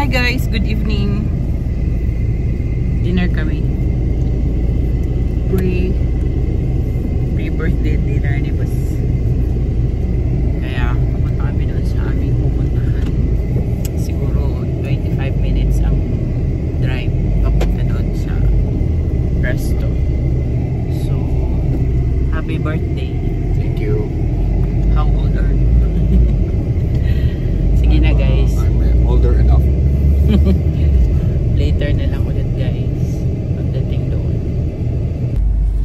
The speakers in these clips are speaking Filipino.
Hi guys, good evening. Dinner kami. Pre-birthday dinner ni Bas. Kaya pupunta kami doon sa aming pupuntahan. Siguro 25 minutes ang drive papunta doon sa resto. So, happy birthday. Thank you. How old are you? Sige na guys. I'm older enough. Later na lang ulit guys pagdating doon.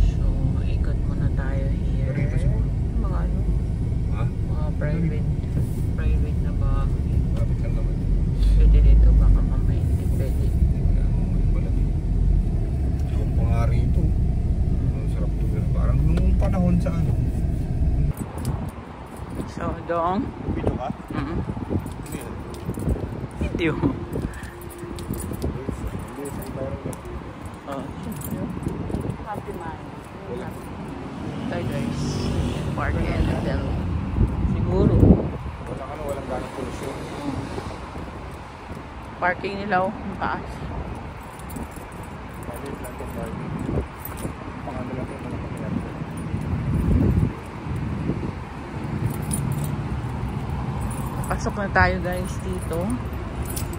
So ikot muna tayo here. Mga ano? Ha? Mga private na ba? Lapit lang naman. Pwede dito baka mamaya hindi pwede. Yung pangari ito. Ang sarap ito. Parang nung panahon sa ano. So doong Video ka? video. Happy man. Tayo guys. Park and hotel. Siguro. Walang ganang polusyon. Parking nila oh. Ang taas. Palit lang itong parking. Pangalan lang itong mga pangyayari. Pasok na tayo guys dito.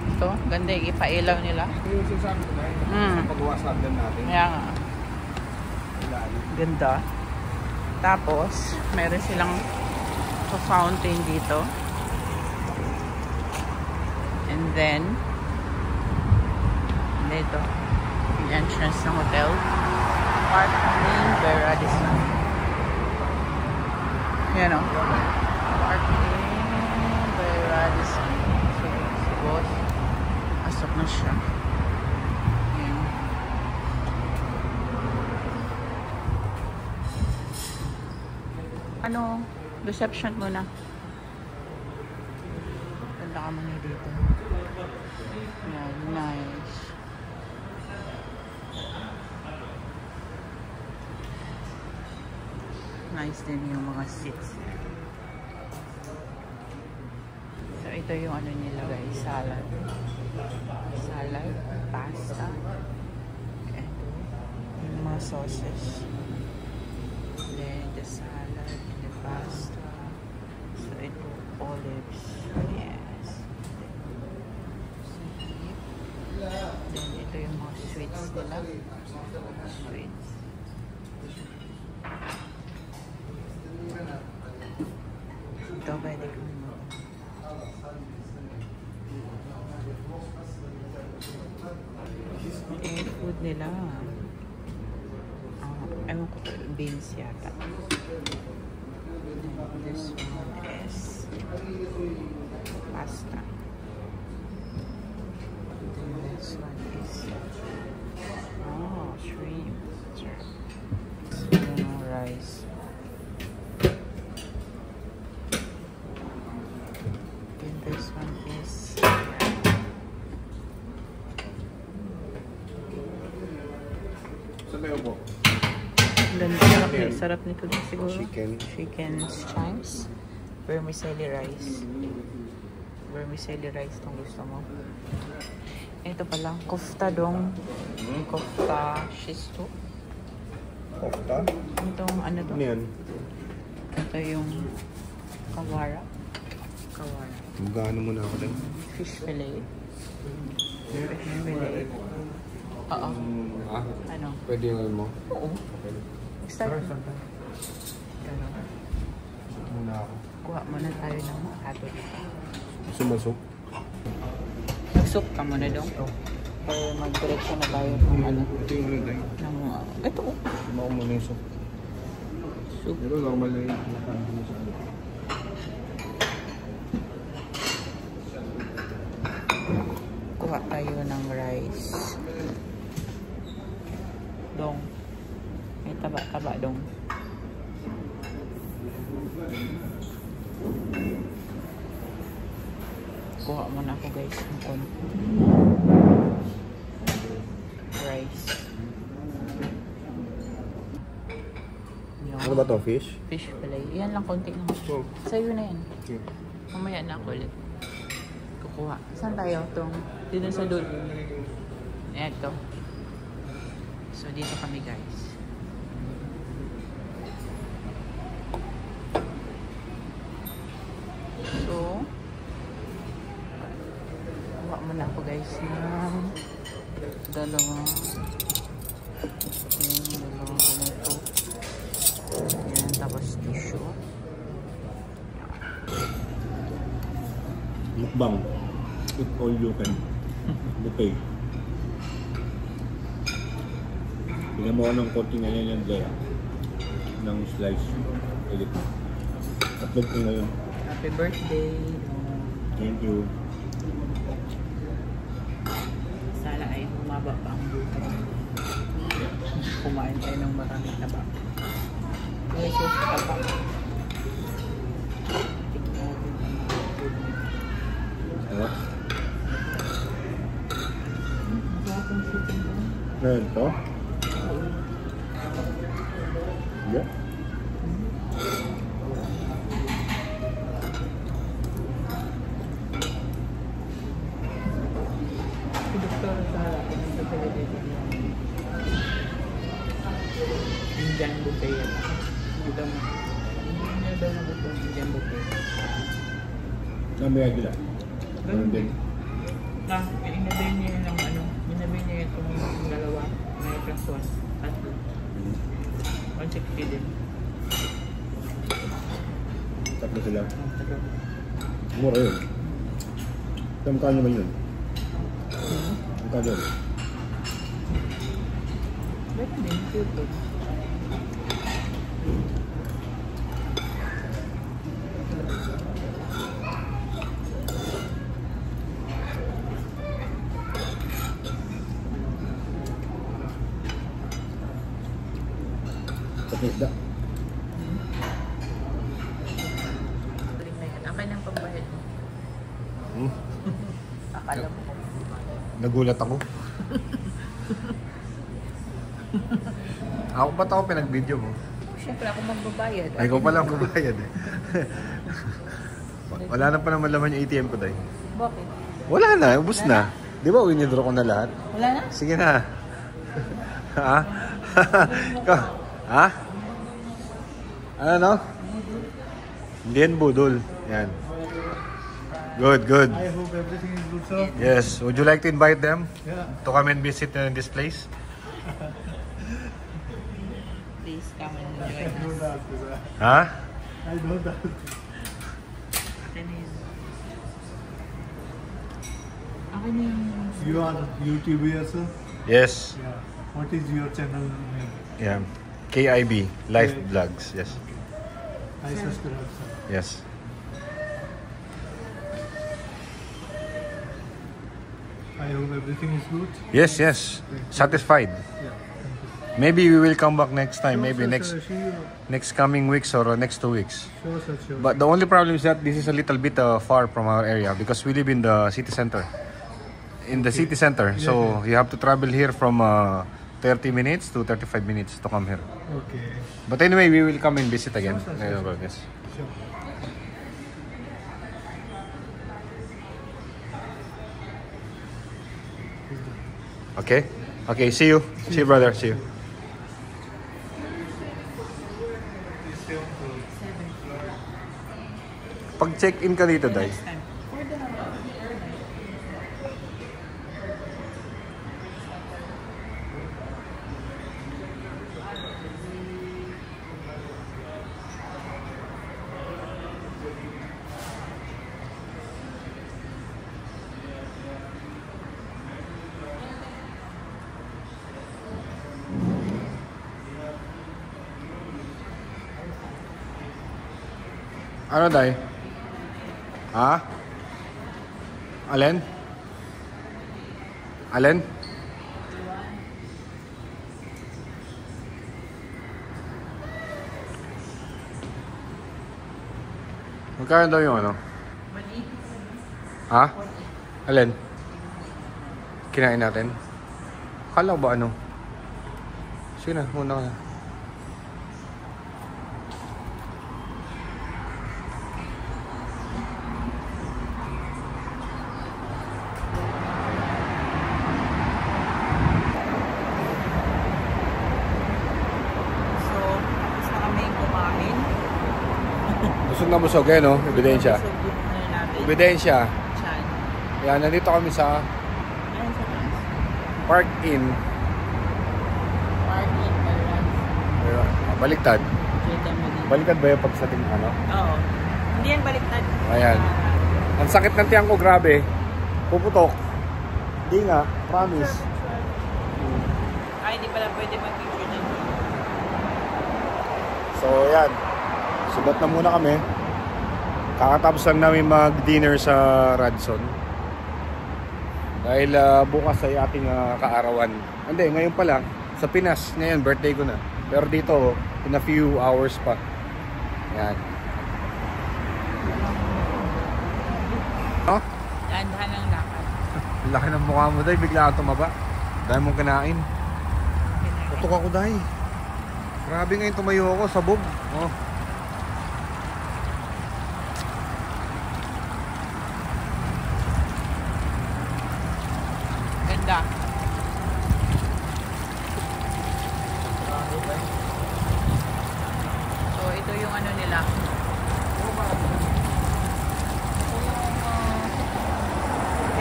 Ito, ganda yung ipailaw nila. Yung sinasabi ko na yun. Sa pagawa sa hagdan natin. Kaya nga. Ganda. Tapos, meron silang fountain dito. And then, dito, yung entrance ng hotel. Parking by Radisson. Yan o. Parking by Radisson. So, si boss, pasok na siya. Yan. Ano, reception muna. Ganda ka muna dito. Yan, nice. Nice din yung mga seats. So, ito yung ano nila guys, salad. Salad, pasta. Ito, yung mga sauces. Then, the salad, the pasta. So, ito, olives. Yes. Sweet. Then, ito yung mga sweets nila. Sweets. Ito, pwede kong food nila. Ewan ko to, beans yata. This one is pasta. This one is shrimp. Rice. Then this one is sarap nito din siguro. Chicken chimes. Vermicelli rice. Vermicelli rice itong gusto mo. Ito pala, kofta dong. Kofta shisto. Kofta? Itong ano to? Ano yan? Ito yung kawara. Kawara. Magkano muna ako din? Fish fillet. Fish fillet. Oo. Ano? Pwede yung mo? Oo. Start. Muna ako. Kuha muna tayo ng ato. Gusto mo soup? Mag-soup ka muna dong. Para mag-direction na tayo kung ano. Ito yung ano tayo? Ito oh. Sumaw mo na yung soup. Soup. Pero normal na yun. Kuha tayo ng rice. Dong. May taba-taba dong. Kuha muna ako guys ng konti. Rice. Ano ba to? Fish? Fish fillet. Yan lang konti lang. Oh. Sa'yo na yan. Okay. Mamaya na ako ulit. kukuha. Saan tayo? Dito sa dulo. Eto. So, dito kami guys. So, kuha muna ako guys ng dalawang ganito. Ayan, tapos tissue. Mukbang. Eat all you can. Buffet. Tingnan mo ng konti ngayon yan dyan. Ng slice. Edit. Upload ko ngayon. Happy birthday. Thank you. Sana ay humaba pa ang buhay. Kumain tayo ng maraming taba. Ay, so, taba. Ano? Ngayon to? Yeah. Si Dr. Sara, sa television. Indian buffet yan. Hindi daw na gusto ng Indian buffet. Namaya gila. Ganun din. Inabay niya ng inabay niya itong dalawa. May plus 1. Tatlo. 160 din. Tatlo sila. Tatlo. Mura yun. Kamukha naman yun. Kamukha yun. Beto din, cute. Isda. Akay ng pambayad mo. Akala mo. Nagulat ako. Ako ba't ako pinag-video mo? Siyempre ako magbabayad. Ay, ikaw pala ang magbabayad eh. Wala na pa naman laman yung ATM ko tayo. Bakit? Wala na, ubos na. Di ba winidraw ko na lahat? Wala na? Sige na. Ha? Ikaw? Ha? Ano no? Hindi yan budol. Yan. Good, good. I hope everything is good, sir. Yes. Would you like to invite them Yeah. to come and visit in this place? Please come and I join don't us. doubt, sir. Ha? I don't doubt. Akin yung... You are YouTuber, sir? Yes. Yeah. What is your channel name? Yeah. KIB, Life Okay. Vlogs. Yes. I subscribe, sir. Yes. I hope everything is good. Yes, yes. Satisfied. Yeah. Thank you. Maybe we will come back next time. Maybe Sure, next sir, see you. next coming weeks or next 2 weeks. Sure, sir, sure. But the only problem is that this is a little bit far from our area because we live in the city center. In the city center. Yeah, So yeah. you have to travel here from 30 minutes to 35 minutes to come here. Okay. But anyway, we will come and visit again. Sure, sir, sure. Yes. Sure. Okay? Okay, see you. See you, brother. See you. Pag check-in ka dito, Day, Next time. ano, Day? Ha? Alin? Alin? Magkano daw yung ano? Mali. Ha? Alin? Kinain natin? Akala ko ba ano? Sige na, muna ka na. na busog, eh, no? Ebidensya. Busog yung ano natin. Ebidensya. Chan. Yan, nandito kami sa Ayan sa taas. Park Inn. Parking, Baluran. Baliktad. Kita mo dito. Baliktad ba yung pagsating ano? Oo. Hindi yan baliktad. Ayan. Ang sakit ng tiyan ko, grabe. Puputok. Hindi nga, promise. Ay, hindi pala pwede mag-picture dyan. So, ayan. Subat na muna kami. Kakatapos lang namin mag-dinner sa Radisson. Dahil bukas ay ating kaarawan. Hindi, ngayon pala. Sa Pinas, ngayon, birthday ko na. Pero dito, in a few hours pa. Ayan. Oh? Dahan-dahan ang lakad. Laki ng mukha mo, Day. Bigla ka tumaba. Dahil mong kinain. Tutok ako, Day. Grabe ngayon tumayo ako, sabog. Oh. Ganda. So, ito yung ano nila.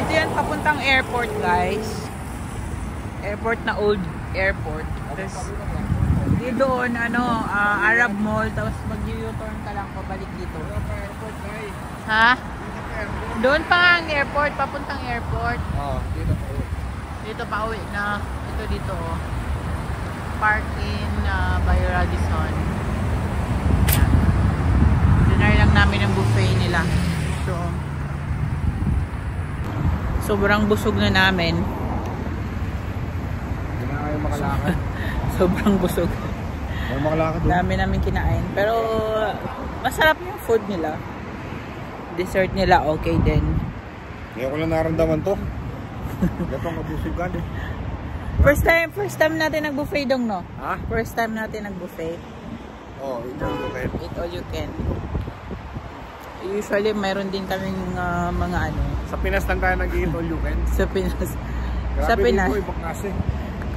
Ito yan papuntang airport, guys. Airport na old airport. Tapos, di doon, ano, Arab Mall. Tapos mag-U-turn ka lang pabalik dito. Ha? Doon pa nga ang airport, papuntang airport. Oh, dito po. Dito pa uwi na. Ito dito, oh. Parking by Radisson. Yan. Dinner lang namin ang buffet nila. So, sobrang busog na namin. Hindi na kayo makalakad. Sobrang busog. Kayo makalakad doon. Dami namin kinain. Pero, masarap yung food nila. Dessert nila, okay din. Ngayon ko lang naramdaman to. Gatong kabusugan eh. First time natin nag-buffet dong, no? Ha? First time natin nag-buffet. Oh, ito okay. Eat all you can. Usually, mayroon din kaming mga ano. Sa Pinas lang tayo nag-eat all you can. Sa Pinas. Grabe Sa Pinas. dito, ibang klase.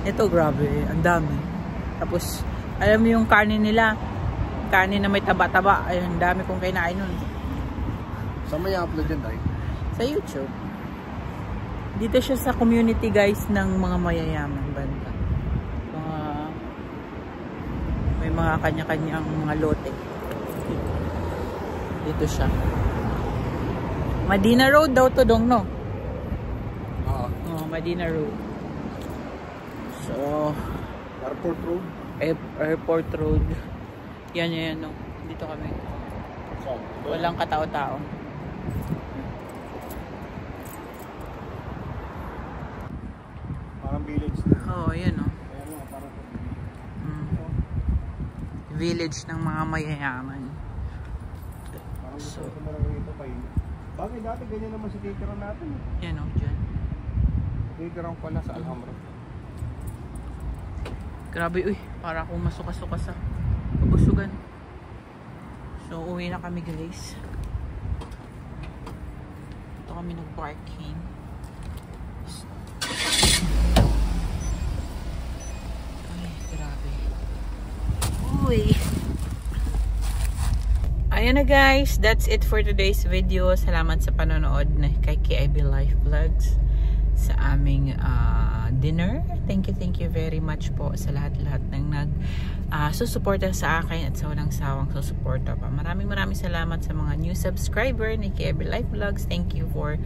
Ito, grabe. Ang dami. Tapos, alam mo yung kanin nila. Kanin na may taba-taba. Ay, ang dami kong kinain nun. Saan may upload yan tayo? Sa YouTube. Dito siya sa community, guys, ng mga mayayaman banda. May mga kanya-kanyang mga lote. Dito siya. Medina Road daw to dong, no? Oo. Oh, Medina Road. So, Airport Road. Airport Road. Yan, no? Dito kami. Saan? Walang katao-tao. Parang village na. Oo, yan, no? Ayan mo, parang Village ng mga mayayaman. parang So, gusto ko na lang ito kayo. Bakit dati ganyan naman si Titiran natin? yan, no? Dyan. Titiran pala sa Alhambra. Grabe, uy. Para akong masuka-suka sa kabusugan. So, uwi na kami, guys. Ito kami nag-parking. Ay, grabe. Uy. Ayan na, guys. That's it for today's video. Salamat sa panonood na kay KIB Life Vlogs sa aming dinner. Thank you very much po sa lahat-lahat ng susuporta sa akin at sa walang sawang susuporta pa. Maraming salamat sa mga new subscriber ni KIB Life Vlogs. Thank you for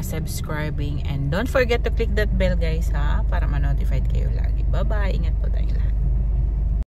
subscribing and don't forget to click that bell, guys, ha, para ma-notified kayo lagi. Bye-bye. Ingat po tayong lahat.